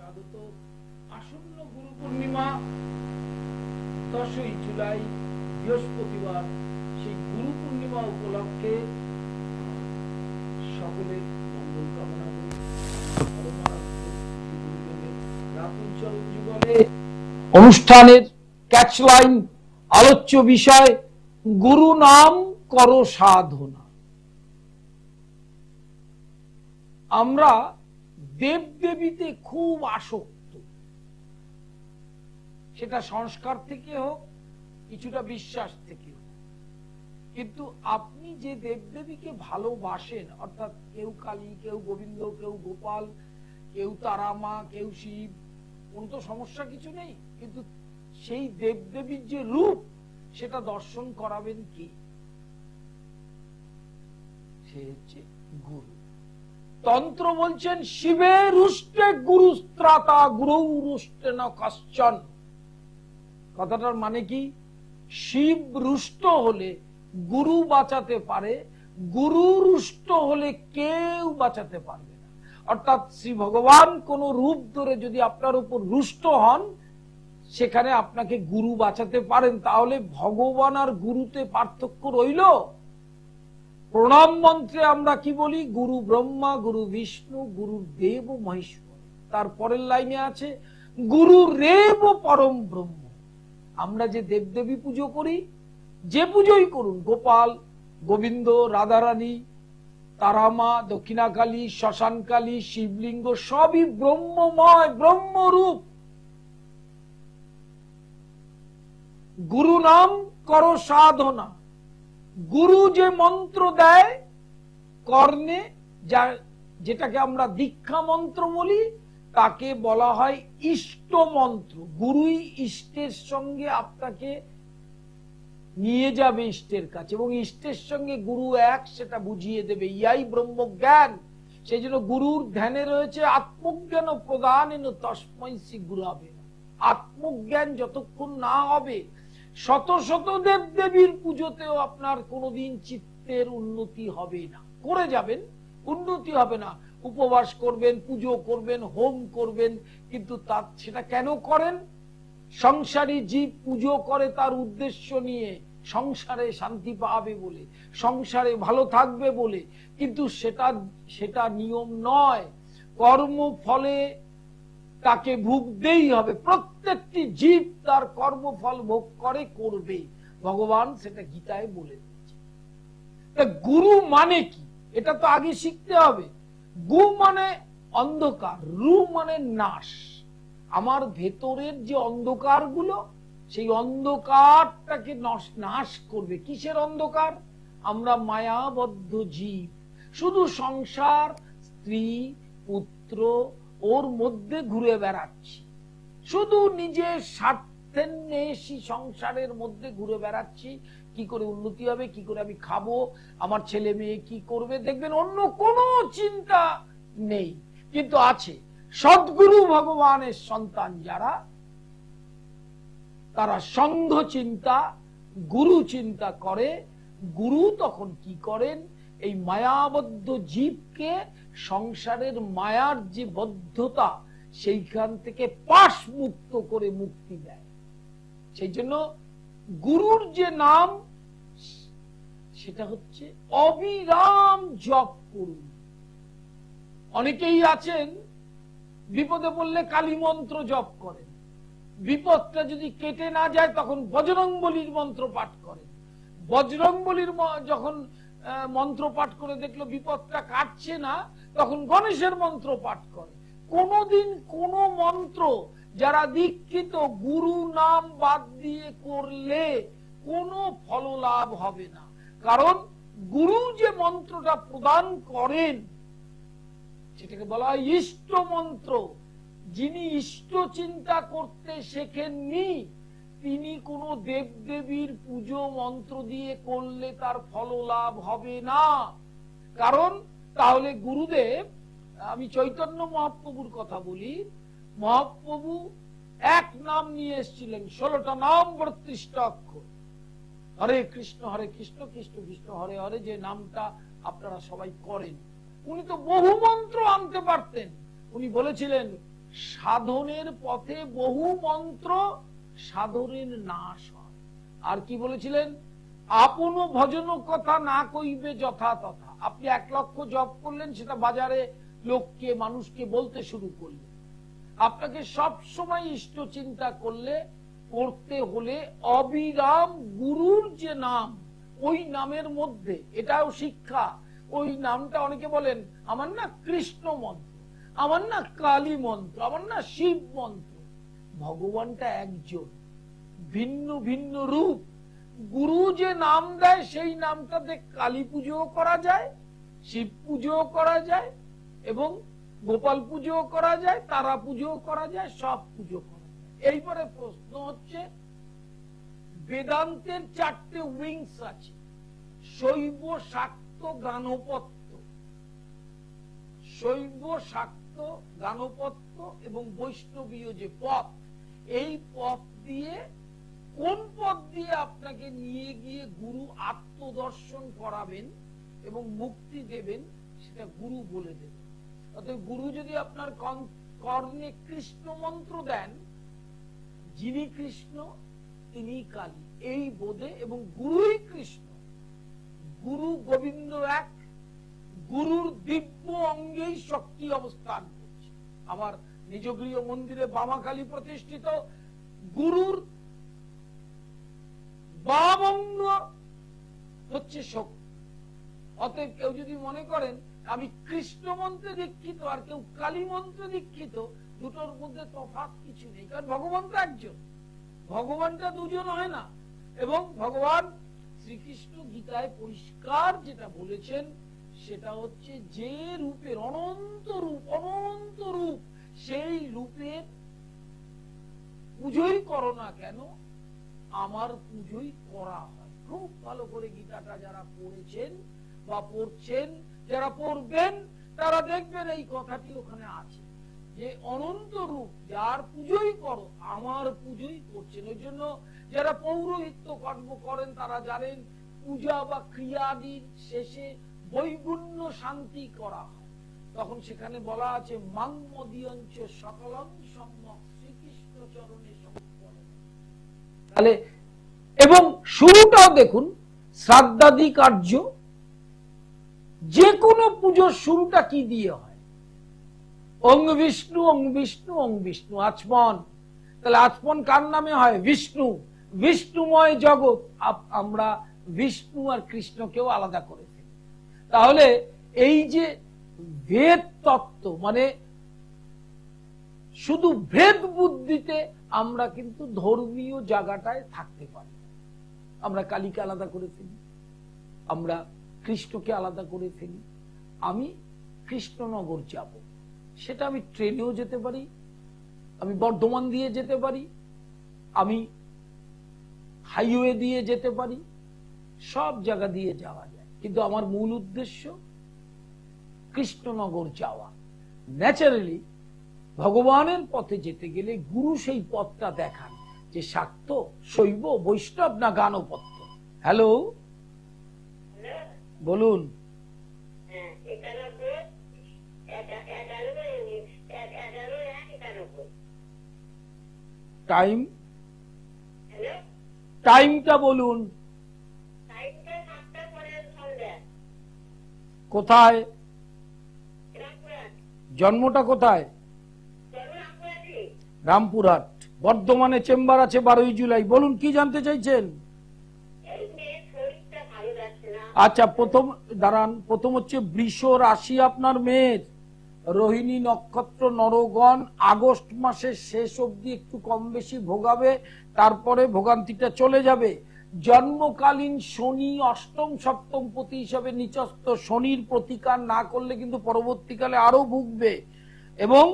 স্বাগত। আসন্ন গুরু পূর্ণিমা 10ই জুলাই বৃহস্পতিবার, সেই গুরু পূর্ণিমা উপলক্ষে সকলের মঙ্গল কামনা করি। অনুষ্ঠানের ক্যাচলাইন, আলোচ্য বিষয় গুরু নাম করো সাধনা। আমরা দেবদেবীতে খুব আসক্ত, সেটা সংস্কার থেকে হোক, কিছুটা বিশ্বাস থেকে হোক। কিন্তু আপনি যে দেবদেবীকে ভালোবাসেন, অর্থাৎ কেউ কালী, কেউ গোবিন্দ, কেউ গোপাল, কেউ তারামা, কেউ শিব, কোন তো সমস্যা কিছু নেই, কিন্তু সেই দেবদেবীর যে রূপ সেটা দর্শন করাবেন কি? সে হচ্ছে গুরু। তন্ত্র বলছেন শিবে রুষ্টে গুরু ত্রাতা গুরু রুষ্টে ন কশ্চন। কথাটার মানে কি? শিব রুষ্ট হলে গুরু বাঁচাতে পারে, গুরু রুষ্ট হলে কেউ বাঁচাতে পারবে না। অর্থাৎ শ্রী ভগবান কোন রূপ ধরে যদি আপনার উপর রুষ্ট হন, সেখানে আপনাকে গুরু বাঁচাতে পারেন। তাহলে ভগবান আর গুরুতে পার্থক্য রইল? প্রণাম মন্ত্রে আমরা কি বলি? গুরু ব্রহ্মা, গুরু বিষ্ণু, গুরু দেব মহেশ্বর। তারপরের লাইনে আছে গুরু রেব পরম ব্রহ্ম। আমরা যে দেবদেবী পুজো করি, যে পুজোই করুন, গোপাল, গোবিন্দ, রাধারানী, তারামা, দক্ষিণাকালী, শ্মশানকালী, শিবলিঙ্গ, সবই ব্রহ্মময়, ব্রহ্মরূপ। গুরু নাম করো সাধনা। গুরু যে মন্ত্র দেয় কর্ণে, যেটাকে আমরা দীক্ষা মন্ত্র বলি, তাকে বলা হয় ইষ্ট মন্ত্র। গুরুই ইষ্টের সঙ্গে আপনাকে নিয়ে যাবে ইষ্টের কাছে, এবং ইষ্টের সঙ্গে গুরু এক, সেটা বুঝিয়ে দেবে। ইয়াই ব্রহ্মজ্ঞান। সেই জন্য গুরুর ধ্যানে রয়েছে আত্মজ্ঞান প্রদানেন তস্মৈ শ্রী গুরবে। আত্মজ্ঞান যতক্ষণ না হবে, শত শত দেব দেবীর পুজোতেও আপনার কোনোদিন চিত্তের উন্নতি হবে না। করে যাবেন, উন্নতি হবে না। উপবাস করবেন, পুজো করবেন, হোম করবেন, কিন্তু সেটা কেন করেন? সংসারী জীব পুজো করে তার উদ্দেশ্য নিয়ে, সংসারে শান্তি পাবে বলে, সংসারে ভালো থাকবে বলে, কিন্তু সেটা নিয়ম নয়। কর্ম ফলে তাকে ভুগতেই হবে। প্রত্যেকটি জীব তার কর্মফল ভোগ করে, করবে। ভগবান সেটা গীতায় বলে দিয়েছে। গুরু মানে কি, এটা তো আগে শিখতে হবে। গু মানে অন্ধকার, রু মানে নাশ। আমার ভেতরের যে অন্ধকার গুলো, সেই অন্ধকারটাকে নাশ করবে। কিসের অন্ধকার? আমরা মায়াবদ্ধ জীব, শুধু সংসার, স্ত্রী, পুত্র, ওর মধ্যে ঘুরে বেড়াচ্ছি, শুধু নিজের স্বার্থের নেশি সংসারের মধ্যে ঘুরে বেড়াচ্ছি। কি করে উন্নতি হবে, কি করে আমি খাবো, আমার ছেলে মেয়ে কি করবে, দেখবেন অন্য কোনো চিন্তা নেই। কিন্তু আছে সদ্গুরু ভগবানের সন্তান যারা, তারা সংঘ চিন্তা, গুরু চিন্তা করে। গুরু তখন কি করেন? এই মায়াবদ্ধ জীবকে সংসারের মায়ার যে বদ্ধতা, সেইখান থেকে পাশ মুক্ত করে মুক্তি দেয়। সেই জন্য গুরুর যে নাম, সেটা হচ্ছে অবিরাম জপ করুন। অনেকেই আছেন বিপদে পড়লে কালী মন্ত্র জপ করেন, বিপদটা যদি কেটে না যায় তখন বজরংবলীর মন্ত্র পাঠ করেন। বজরংবলীর যখন মন্ত্র পাঠ করে দেখলো বিপদটা কাটছে না, তখন গণেশের মন্ত্র পাঠ করে। কোনদিন কোন মন্ত্র যারা দীক্ষিত গুরু নাম বাদ দিয়ে করলে কোনো ফল লাভ হবে না। কারণ গুরু যে মন্ত্রটা প্রদান করেন, সেটাকে বলা হয় ইষ্ট মন্ত্র। যিনি ইষ্ট চিন্তা করতে শেখেননি, তিনি কোন দেবদেবীর পুজো মন্ত্র দিয়ে করলে তার ফল লাভ হবে না। কারণ তাহলে গুরুদেব, আমি চৈতন্য মহাপ্রভুর কথা বলি, মহাপ্রভু এক নাম নিয়ে এসেছিলেন, 16টা নাম 32টা অক্ষর। হরে কৃষ্ণ কৃষ্ণ কৃষ্ণ হরে হরে, যে নামটা আপনারা সবাই করেন। উনি তো বহু মন্ত্র আনতে পারতেন। উনি বলেছিলেন সাধনের পথে বহু মন্ত্র, সাধনের নাশ হয়। আর কি বলেছিলেন? আপন ভজন কথা না কইবে যথা তথা। আপনি 1 লক্ষ জপ করলেন, সেটা বাজারে লোককে মানুষকে বলতে শুরু করলেন। আপনাকে সব সময় ইষ্ট চিন্তা করলে করতে হলে অবিরাম গুরুর যে নাম, ওই নামের মধ্যে, এটাও শিক্ষা। ওই নামটা অনেকে বলেন আমার না কৃষ্ণ মন্ত্র, আমার না কালী মন্ত্র, আমার না শিব মন্ত্র। ভগবানটা একজন, ভিন্ন ভিন্ন রূপ। গুরু যে নাম দেয় সেই নামটাতে কালী পুজোও করা যায়, শিব পুজোও করা যায়, এবং গোপাল পুজোও করা যায়, তারা পুজোও করা যায়, সব পুজো করা যায়। এইবারে প্রশ্ন হচ্ছে, বেদান্তের 4টে উইংস আছে, শৈব, শাক্ত, গাণপত্য। শৈব, শাক্ত, গাণপত্য এবং বৈষ্ণবীয় যে পথ, এই পথ দিয়ে কোন পথ দিয়ে আপনাকে নিয়ে গিয়ে গুরু আত্মদর্শন করাবেন এবং মুক্তি দেবেন, সেটা গুরু বলে দেবেন। অতএব গুরু যদি আপনার কর্ণে কৃষ্ণ মন্ত্র দেন, যিনি কৃষ্ণ তিনি কালী, এই বোধে, এবং গুরুই কৃষ্ণ, গুরু গোবিন্দ এক, গুরুর দিব্য অঙ্গেই শক্তি অবস্থান করছে। আমার নিজ গৃহ মন্দিরে বামাকালী প্রতিষ্ঠিত, গুরুর বাম অঙ্গ হচ্ছে শক্তি। অতএব কেউ যদি মনে করেন আমি কৃষ্ণ মন্ত্রে দীক্ষিত আর কেউ কালী মন্ত্রে দীক্ষিত, দুটোর মধ্যে তফাৎ কিছু নেই, কারণ ভগবান তো একজন, ভগবানটা দুজন হয় না। এবং ভগবান শ্রীকৃষ্ণ গীতায় পরিষ্কার যেটা বলেছেন, সেটা হচ্ছে যে রূপের অনন্ত রূপ, অনন্ত রূপ, সেই রূপের পুজোই করো না কেন, আমার পুজোই করা হয়। খুব ভালো করে গীতাটা যারা পড়েছেন বা পড়ছেন, যারা পড়বেন, তারা দেখবেন এই কথাটি ওখানে আছে, যে অনন্ত রূপ যার পুজোই করো, আমার পুজোই করছেন। ওই জন্য যারা পৌরোহিত্য কর্ম করেন তারা জানেন, পূজা বা ক্রিয়াদির শেষে বৈগুণ্য শান্তি করা হয়। তখন সেখানে বলা আছে মাংমদিয়ঞ্চ সকলং সম্যক শ্রীকৃষ্ণ চরণে সমর্পণ। তাহলে এবং শুরুটাও দেখুন, শ্রাদ্ধাদি কার্য, যে কোনো পুজোর শুরুটা কি দিয়ে হয়? ওং বিষ্ণু, ওং বিষ্ণু, ওং বিষ্ণু, আচমন। তাহলে আচমন কার নামে হয়? বিষ্ণু, বিষ্ণুময় জগৎ। আমরা বিষ্ণু আর কৃষ্ণকেও আলাদা করে ফেলি। তাহলে এই যে ভেদ তত্ত্ব, মানে শুধু ভেদ বুদ্ধিতে আমরা কিন্তু ধর্মীয় জায়গাটায় থাকতে পারি। আমরা কালীকে আলাদা করে ফেলি, আমরা কৃষ্ণকে আলাদা করে ফেলি। আমি কৃষ্ণনগর যাব, সেটা আমি ট্রেনেও যেতে পারি, আমি বর্ধমান দিয়ে যেতে পারি, আমি হাইওয়ে দিয়ে যেতে পারি, সব জায়গা দিয়ে যাওয়া যায়, কিন্তু আমার মূল উদ্দেশ্য কৃষ্ণনগর যাওয়া। ন্যাচারালি ভগবানের পথে যেতে গেলে গুরু সেই পথটা দেখান, যে শাক্ত, শৈব, বৈষ্ণব না গাণপত্য। হ্যালো, বলুন। টাইম, টাইমটা বলুন। কোথায়? জন্মটা কোথায়? রামপুরহাট। বর্ধমানে চেম্বার আছে 12ই জুলাই। বলুন, কি জানতে চাইছেন? আচ্ছা, প্রথম দাঁড়ান, প্রথম হচ্ছে বৃষ রাশি আপনার মেয়ের, রোহিণী নক্ষত্র, নরগণ, আগস্ট মাসের শেষ অবধি একটু কম বেশি ভোগাবে, তারপরে ভোগান্তিটা চলে যাবে। জন্মকালীন শনি অষ্টম সপ্তম পতি হিসাবে নিচস্থ, শনির প্রতিকার না করলে কিন্তু পরবর্তীকালে আরো ভুগবে, এবং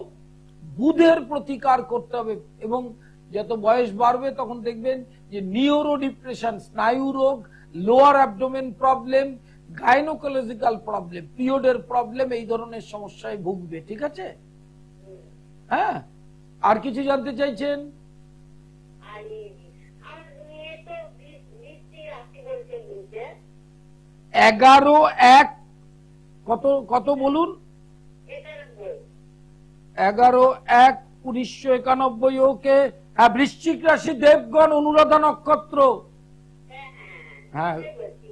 বুধের প্রতিকার করতে হবে। এবং যত বয়স বাড়বে তখন দেখবেন যে নিউরো ডিপ্রেশন, স্নায়ু রোগ, lower abdomen problem, gynaecological problem, পিরিয়ডের প্রবলেম, এই ধরনের সমস্যায় ভুগবে। ঠিক আছে? হ্যাঁ, আর কিছু জানতে চাইছেন? এগারো এক কত কত বলুন? 11/1/1991 ওকে। হ্যাঁ, বৃশ্চিক রাশি, দেবগণ, অনুরাধা নক্ষত্র। হ্যাঁ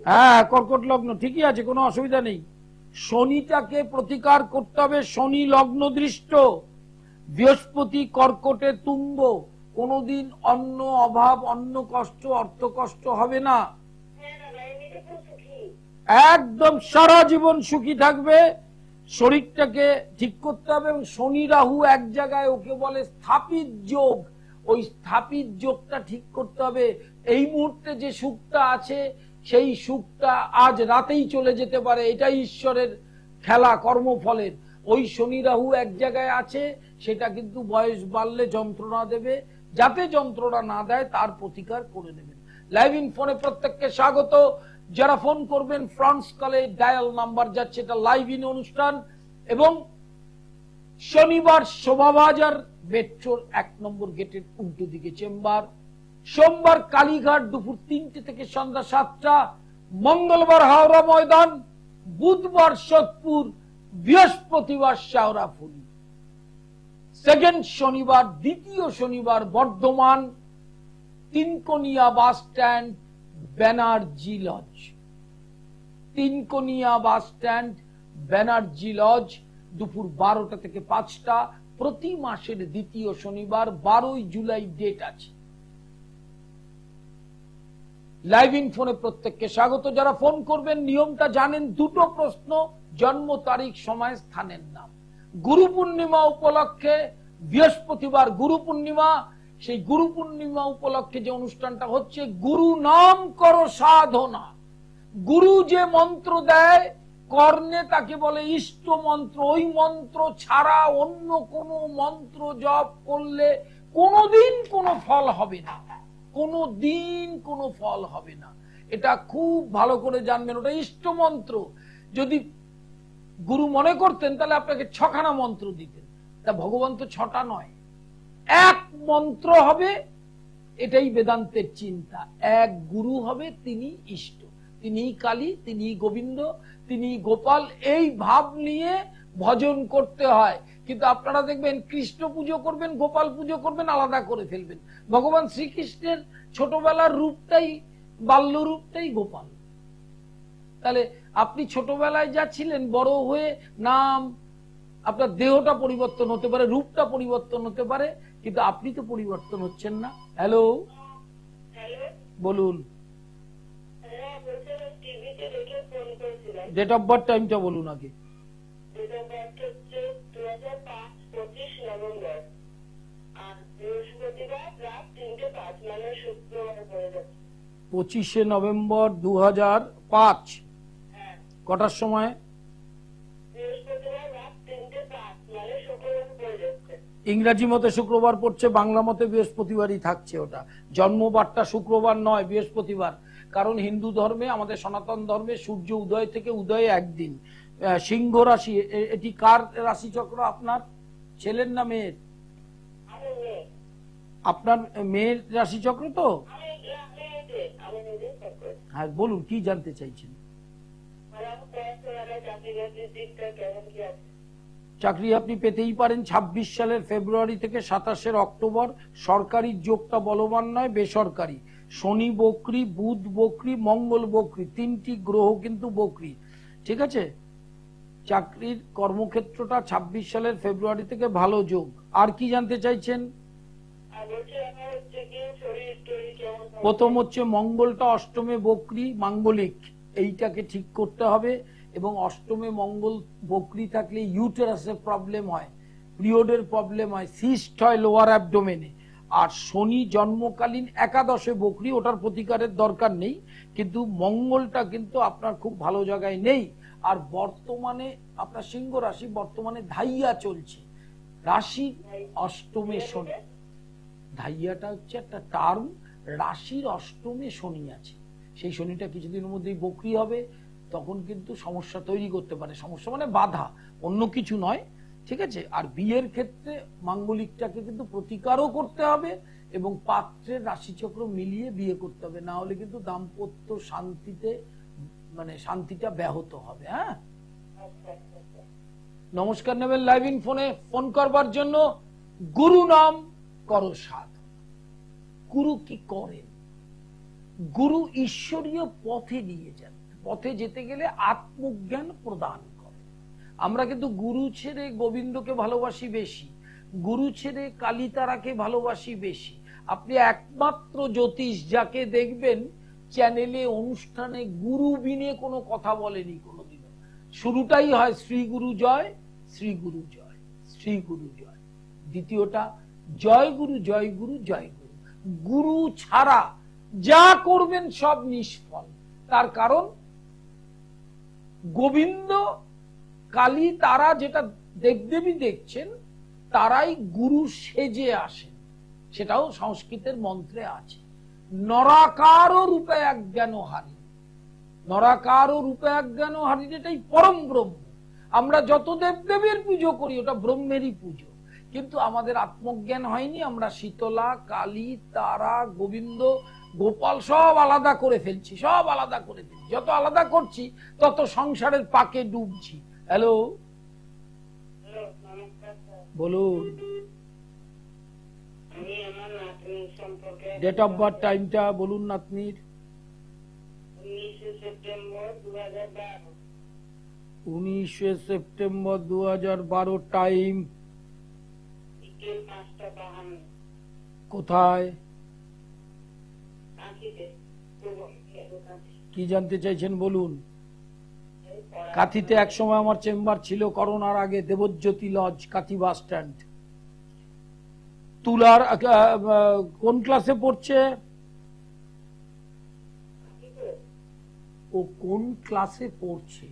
হ্যাঁ, কর্কট লগ্ন, ঠিকই আছে, কোনো অসুবিধা নেই। শনিটাকে প্রতিকার করতে হবে, শনি লগ্ন দৃষ্ট, বৃহস্পতি কর্কটে তুঙ্গ, কোনোদিন অন্ন অভাব, অন্ন কষ্ট, অর্থ কষ্ট হবে না, একদম সারা জীবন সুখী থাকবে। শরীরটাকে ঠিক করতে হবে, এবং শনি রাহু এক জায়গায়, ওকে বলে স্থাপিত যোগ, ওই স্থাপিত যোগটা ঠিক করতে হবে। এই মুহূর্তে যে সুখটা আছে সেই সুখটা আজ রাতেই চলে যেতে পারে, এটাই ঈশ্বরের খেলা, কর্মফলের। ওই শনি রাহু এক জায়গায় আছে, সেটা কিন্তু বয়স বাড়লে যন্ত্রণা দেবে, যাতে যন্ত্রণা না দেয় তার প্রতিকার করে নেবেন। লাইভ ইন ফোনে প্রত্যেককে স্বাগত। যারা ফোন করবেন ফ্রান্স কলে ডায়াল নাম্বার যাচ্ছে, এটা লাইভ ইন অনুষ্ঠান। এবং শনিবার শোভাবাজার মেট্রোর 1 নম্বর গেটের উল্টো দিকে চেম্বার, সোমবার কালীঘাট দুপুর 3টে থেকে সন্ধ্যা 7টা, মঙ্গলবার হাওড়া ময়দান, বুধবার সোদপুর, বৃহস্পতিবার শেওড়াফুলি। সেকেন্ড শনিবার, দ্বিতীয় শনিবার Bardhaman, Tinkonia bus stand, Banerjee lodge. Tinkonia bus stand, Banerjee lodge, দুপুর 12টা থেকে 5টা, প্রতি মাসের দ্বিতীয় শনিবার। 12ই জুলাই ডেট আছে। লাইভ ইন ফোনে প্রত্যেককে স্বাগত। যারা ফোন করবেন নিয়মটা জানেন, 2টো প্রশ্ন, জন্ম তারিখ, সময়, স্থানের নাম। গুরু পূর্ণিমা উপলক্ষে, বৃহস্পতিবার গুরু পূর্ণিমা, সেই গুরু পূর্ণিমা উপলক্ষে যে অনুষ্ঠানটা হচ্ছে, গুরু নাম করো সাধনা। গুরু যে মন্ত্র দেয় কর্ণে, তাকে বলে ইষ্ট মন্ত্র। ওই মন্ত্র ছাড়া অন্য কোনো মন্ত্র জপ করলে কোনোদিন কোনো ফল হবে না, কোনোদিন কোনো ফল হবে না। এটা খুব ভালো করে জানবেন, ওটা ইষ্ট মন্ত্র। যদি গুরু মনে করতেন তাহলে আপনাকে 6খানা মন্ত্র দিতেন, তা ভগবান তো 6টা নয়, এক মন্ত্র হবে, এটাই বেদান্তের চিন্তা। এক গুরু হবে, তিনি ইষ্ট, তিনি কালী, তিনি গোবিন্দ, তিনি গোপাল, এই ভাব নিয়ে ভজন করতে হয়। কিন্তু আপনারা দেখবেন কৃষ্ণ পুজো করবেন, গোপাল পুজো করবেন, আলাদা করে ফেলবেন। ভগবান শ্রীকৃষ্ণের ছোটবেলার রূপটাই, বাল্য রূপটাই গোপাল। তাহলে আপনি ছোটবেলায় যা ছিলেন, বড় হয়ে নাম, আপনার দেহটা পরিবর্তন হতে পারে, রূপটা পরিবর্তন হতে পারে, কিন্তু আপনি তো পরিবর্তন হচ্ছেন না। হ্যালো, বলুন। ডেট অফ বার্থ, টাইমটা বলুন আগে। 25শে নভেম্বর 2005। কটার সময়? ইংরাজি মতে শুক্রবার পড়ছে, বাংলা মতে বৃহস্পতিবারই থাকছে। ওটা জন্মবারটা শুক্রবার নয়, বৃহস্পতিবার। কারণ হিন্দু ধর্মে, আমাদের সনাতন ধর্মে সূর্য উদয় থেকে উদয়ে একদিন। সিংহ রাশি, এটি কার রাশি চক্র? আপনার ছেলের না মেয়ের? আপনার মেয়ের রাশি চক্র তো? হ্যাঁ, বলুন কি জানতে চাইছেন? চাকরি আপনি পেতেই পারেন 26 সালের ফেব্রুয়ারি থেকে 27 অক্টোবর। সরকারি যোগটা বলবান নয়, বেসরকারি। শনি বকরি, বুধ বকরি, মঙ্গল বকরি, 3টি গ্রহ কিন্তু বকরি, ঠিক আছে? চাকরির কর্মক্ষেত্রটা 26 সালের ফেব্রুয়ারি থেকে ভালো যোগ। আর কি জানতে চাইছেন? প্রথম হচ্ছে মঙ্গলটা অষ্টমে বকরি, মাঙ্গলিক, এইটাকে ঠিক করতে হবে। এবং অষ্টমে মঙ্গল বকরি থাকলে ইউটেরাসে প্রবলেম হয়, পিরিয়ডের প্রবলেম হয়, সিস্ট হয় লোয়ার অ্যাবডোমেনে। আর শনি জন্মকালীন একাদশে বকরি, ওটার প্রতিকারের দরকার নেই, কিন্তু মঙ্গলটা কিন্তু আপনার খুব ভালো জায়গায় নেই। আর বর্তমানে আপনার সিংহ রাশি, বর্তমানে ধাইয়া চলছে, রাশি অষ্টমে শনি। ধাইয়াটা হচ্ছে একটা টার্ম, রাশির অষ্টমে শনি আছে, সেই শনিটা কিছুদিনের মধ্যেই বকরি হবে, তখন কিন্তু সমস্যা তৈরি করতে পারে। সমস্যা মানে বাধা, অন্য কিছু নয়, ঠিক আছে? আর বিয়ের ক্ষেত্রে মাঙ্গলিকটাকে কিন্তু প্রতিকারও করতে হবে, এবং পাত্রের রাশিচক্র মিলিয়ে বিয়ে করতে হবে, না হলে কিন্তু দাম্পত্য শান্তিতে, মানে শান্তিটা ব্যাহত হবে। হ্যাঁ, নমস্কার নেবেন লাইভ ইন ফোনে ফোন করবার জন্য। গুরু নাম করো সাধন। গুরু কি করেন? গুরু ঈশ্বরীয় পথে নিয়ে যান। পথে যেতে গেলে আত্মজ্ঞান প্রদান করে। আমরা কিন্তু গুরু ছেড়ে গোবিন্দকে ভালোবাসি বেশি, গুরু ছেড়ে কালীতারাকে ভালোবাসি বেশি। আপনি একমাত্র জ্যোতিষ যাকে দেখবেন চ্যানেলে অনুষ্ঠানে গুরু বিনে কোনো কথা বলেনি কোনোদিনও। শুরুটাই হয় শ্রী গুরু জয়, শ্রী গুরু জয়, শ্রী গুরু জয়। দ্বিতীয়টা জয় গুরু, জয় গুরু, জয় গুরু। গুরু ছাড়া যা করবেন সব নিষ্ফল। তার কারণ গোবিন্দ, কালী, তারা যেটা দেবদেবী দেখছেন তারাই গুরু সেজে আসেন। সেটাও সংস্কৃতের মন্ত্রে আছে, নরাকার রূপে অজ্ঞান হারি। নরাকার রূপে অজ্ঞান হারি, এটাই পরম ব্রহ্ম। আমরা যত দেবদেবীর পুজো করি ওটা ব্রহ্মেরই পুজো, কিন্তু আমাদের আত্মজ্ঞান হয়নি। আমরা শীতলা, কালী, তারা, গোবিন্দ, গোপাল সব আলাদা করে ফেলছি, সব আলাদা করে ফেলছি। যত আলাদা করছি তত সংসারের পাকে ডুবছি। হ্যালো, বলুন। ডেট অফ বার্থ টাইমটা বলুন নাতনির। 19 সেপ্টেম্বর 2012। টাইম কোথায়? কি জানতে চাইছেন বলুন। কাঁথিতে এক সময় আমার চেম্বার ছিল করোনার আগে, Debjyoti lodge, Kanthi bus stand. তুলার কোন ক্লাসে পড়ছে ও? কোন ক্লাসে পড়ছে?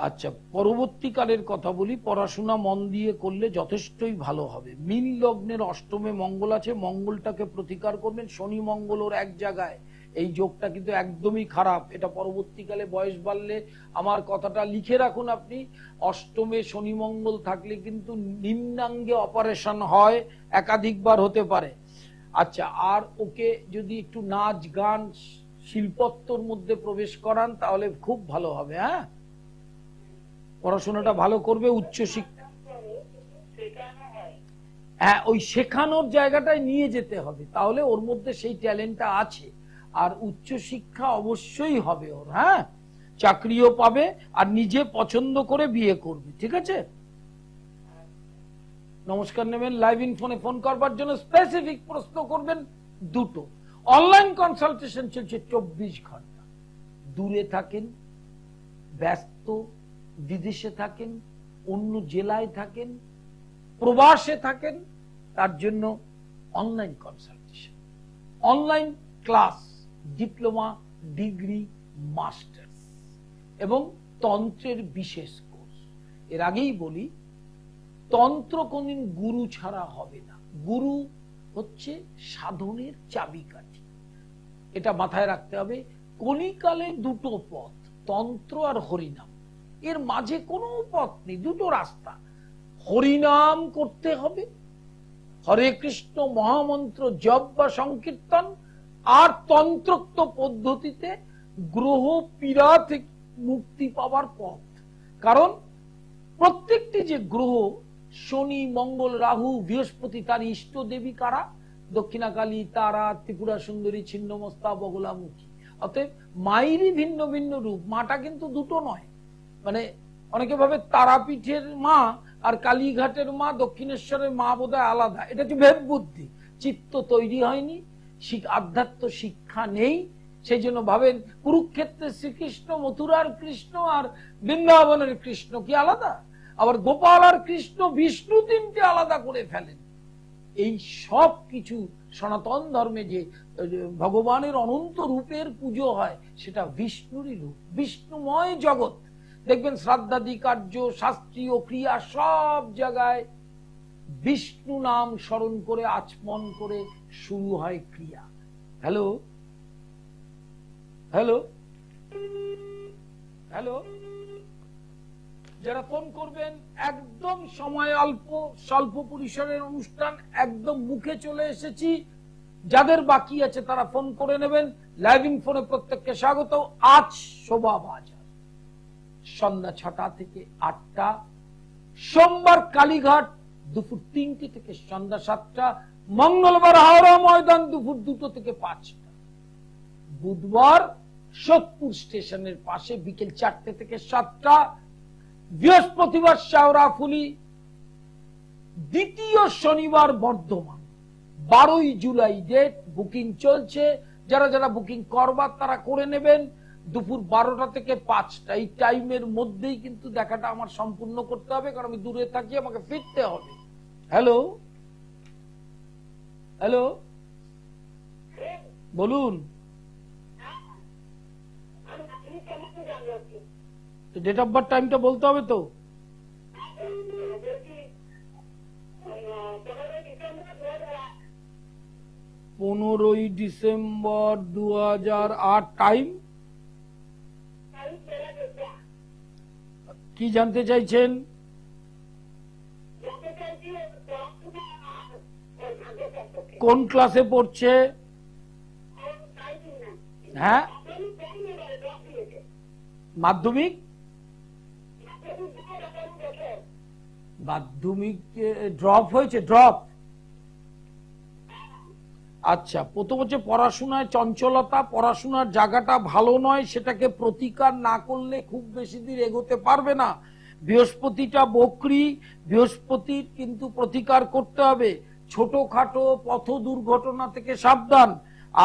আচ্ছা, পরবর্তীকালের কথা বলি। পড়াশোনা মন দিয়ে করলে যথেষ্টই ভালো হবে। মীন লগ্নের অষ্টমে মঙ্গল আছে, মঙ্গলটাকে প্রতিকার করবেন। শনি মঙ্গল ওর এক জায়গায়, এই যোগটা কিন্তু একদমই খারাপ। এটা পরবর্তীকালে বয়স বাড়লে, আমার কথাটা লিখে রাখুন আপনি, অষ্টমে শনি মঙ্গল থাকলে কিন্তু নিম্নাঙ্গে অপারেশন হয়, একাধিকবার হতে পারে। আচ্ছা, আর ওকে যদি একটু নাচ গান শিল্পত্বর মধ্যে প্রবেশ করান তাহলে খুব ভালো হবে। হ্যাঁ, পড়াশোনাটা ভালো করবে, উচ্চশিক্ষা। হ্যাঁ, ওই শেখানোর জায়গাটায় নিয়ে যেতে হবে, তাহলে ওর মধ্যে সেই ট্যালেন্টটা আছে। আর উচ্চশিক্ষা অবশ্যই হবে ওর। হ্যাঁ, চাকরিও পাবে আর নিজে পছন্দ করে বিয়ে করবে। ঠিক আছে, নমস্কার নেবেন লাইভ ইন ফোনে ফোন করবার জন্য। স্পেসিফিক প্রশ্ন করবেন দুটো। অনলাইন কনসালটেশন চলছে 24 ঘন্টা। দূরে থাকেন, ব্যস্ত, বিদেশে থাকেন, অন্য জেলায় থাকেন, প্রবাসে থাকেন, তার জন্য online consultation, online class, diploma, degree, masters এবং তন্ত্রের বিশেষ কোর্স। এর আগেই বলি, তন্ত্র কোনদিন গুরু ছাড়া হবে না। গুরু হচ্ছে সাধনের চাবিকাঠি, এটা মাথায় রাখতে হবে। কলিকালে দুটো পথ, তন্ত্র আর হরিনাম। এর মাঝে কোনো পথ নেই, দুটো রাস্তা। হরিনাম করতে হবে, হরে কৃষ্ণ মহামন্ত্র জপ বা সংকীর্তন, আর তন্ত্রোক্ত পদ্ধতিতে গ্রহ পীড়া থেকে মুক্তি পাওয়ার পথ। কারণ প্রত্যেকটি যে গ্রহ, শনি, মঙ্গল, রাহু, বৃহস্পতি, তার ইষ্ট দেবী কারা? দক্ষিণাকালী, তারা, ত্রিপুরা সুন্দরী, ছিন্নমস্তা, বগলামুখী। অতএব মায়েরই ভিন্ন ভিন্ন রূপ, মাটা কিন্তু দুটো নয়। মানে অনেকে ভাবে তারাপীঠের মা আর কালীঘাটের মা, দক্ষিণেশ্বরের মা বোধহয় আলাদা। এটা হচ্ছে ভেদ বুদ্ধি। চিত্ত তৈরি হয়নি, আধ্যাত্ম শিক্ষা নেই, সেই জন্য ভাবেন কুরুক্ষেত্রের শ্রীকৃষ্ণ, মথুরার কৃষ্ণ আর বৃন্দাবনের কৃষ্ণ কি আলাদা? আবার গোপাল আর কৃষ্ণ, বিষ্ণু তিনটে আলাদা করে ফেলেন। এই সব কিছু সনাতন ধর্মে যে ভগবানের অনন্ত রূপের পুজো হয়, সেটা বিষ্ণুরই রূপ, বিষ্ণুময় জগৎ। দেখবেন শ্রাদ্ধাদি কার্য, শাস্ত্রীয় ক্রিয়া, সব জায়গায় বিষ্ণু নাম স্মরণ করে, আচমন করে শুরু হয় ক্রিয়া। Hello, hello, hello. যারা ফোন করবেন, একদম সময় অল্প, স্বল্প পরিসরের অনুষ্ঠান, একদম মুখে চলে এসেছি। যাদের বাকি আছে তারা ফোন করে নেবেন। লাইভ ইন ফোনে প্রত্যেককে স্বাগত। আজ শোভা বাজার, সন্ধ্যা 6টা থেকে 8টা, সোমবার কালীঘাট দুপুর 3টে থেকে সন্ধ্যা 7টা, মঙ্গলবার হাওড়া ময়দান দুপুর 2টো থেকে 5টা, বুধবার সোদপুর স্টেশনের পাশে বিকেল 4টে থেকে 7টা, বৃহস্পতিবার শেওড়াফুলি, দ্বিতীয় শনিবার বর্ধমান। 12ই জুলাই ডেট, বুকিং চলছে। যারা যারা বুকিং করবার তারা করে নেবেন। দুপুর 12টা থেকে 5টা, এই টাইমের মধ্যেই কিন্তু দেখাটা আমার সম্পূর্ণ করতে হবে, কারণ আমি দূরে থাকি, আমাকে ফিরতে হবে। হ্যালো হ্যালো, বলুন। ডেট অফ বার্থ টাইমটা বলতে হবে তো? 15ই ডিসেম্বর 2008। টাইম কি জানতে চাইছেন? কোন ক্লাসে পড়ছে? হ্যাঁ, মাধ্যমিক। মাধ্যমিক ড্রপ হয়েছে? ড্রপ, আচ্ছা। প্রথম হচ্ছে পড়াশোনায় চঞ্চলতা, পড়াশোনার জায়গাটা ভালো নয়, সেটাকে প্রতিকার না করলে খুব বেশি দিন এগোতে পারবে না। বৃহস্পতিটা বকরি, বৃহস্পতির কিন্তু প্রতিকার করতে হবে। ছোটখাটো পথ দুর্ঘটনা থেকে সাবধান।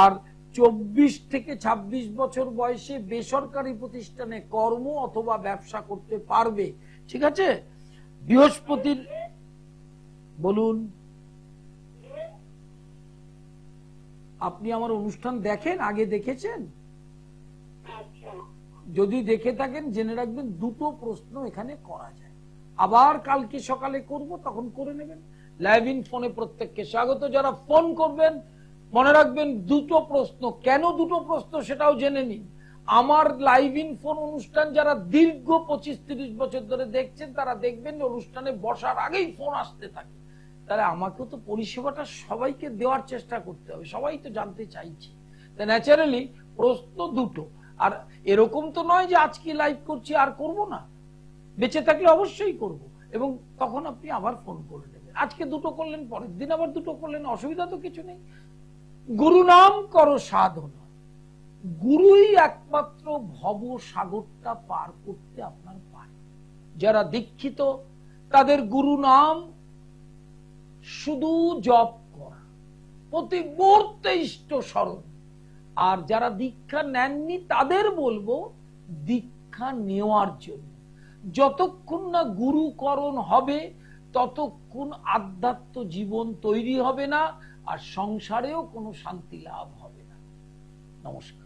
আর 24 থেকে 26 বছর বয়সে বেসরকারি প্রতিষ্ঠানে কর্ম অথবা ব্যবসা করতে পারবে, ঠিক আছে? বৃহস্পতির, বলুন। আপনি আমার অনুষ্ঠান দেখেন? আগে দেখেছেন? যদি দেখে থাকেন জেনে রাখবেন, 2টো প্রশ্ন এখানে করা যায়। আবার কালকে সকালে করব, তখন করে নেবেন। লাইভ ইন ফোনে প্রত্যেককে স্বাগত। যারা ফোন করবেন মনে রাখবেন 2টো প্রশ্ন। কেন 2টো প্রশ্ন সেটাও জেনে নিন। আমার লাইভ ইন ফোন অনুষ্ঠান যারা দীর্ঘ 25-30 বছর ধরে দেখছেন তারা দেখবেন অনুষ্ঠানে বসার আগেই ফোন আসতে থাকে। তাহলে আমাকেও তো পরিষেবাটা সবাইকে দেওয়ার চেষ্টা করতে হবে, সবাই তো জানতে চাইছে। তাই ন্যাচারালি প্রশ্ন 2টো। আর এরকম তো নয় যে আজকে লাইভ করছি আর করব না, বেঁচে থাকলে অবশ্যই করব, এবং তখন আপনি আবার ফোন করে নেবেন। আজকে 2টো করলেন, পরের দিন আবার 2টো করলেন, অসুবিধা তো কিছু নেই। গুরু নাম করো সাধনা, গুরুই একমাত্র ভব সাগরটা পার করতে আপনার পারে। যারা দীক্ষিত তাদের গুরু নাম শুধু জপ করা, প্রতি মুহূর্তে ইষ্ট স্মরণ। আর যারা দীক্ষা নেননি তাদের বলবো দীক্ষা নেওয়ার জন্য। যতক্ষণ না গুরুকরণ হবে ততক্ষণ আধ্যাত্ম জীবন তৈরি হবে না, আর সংসারেও কোনো শান্তি লাভ হবে না। নমস্কার।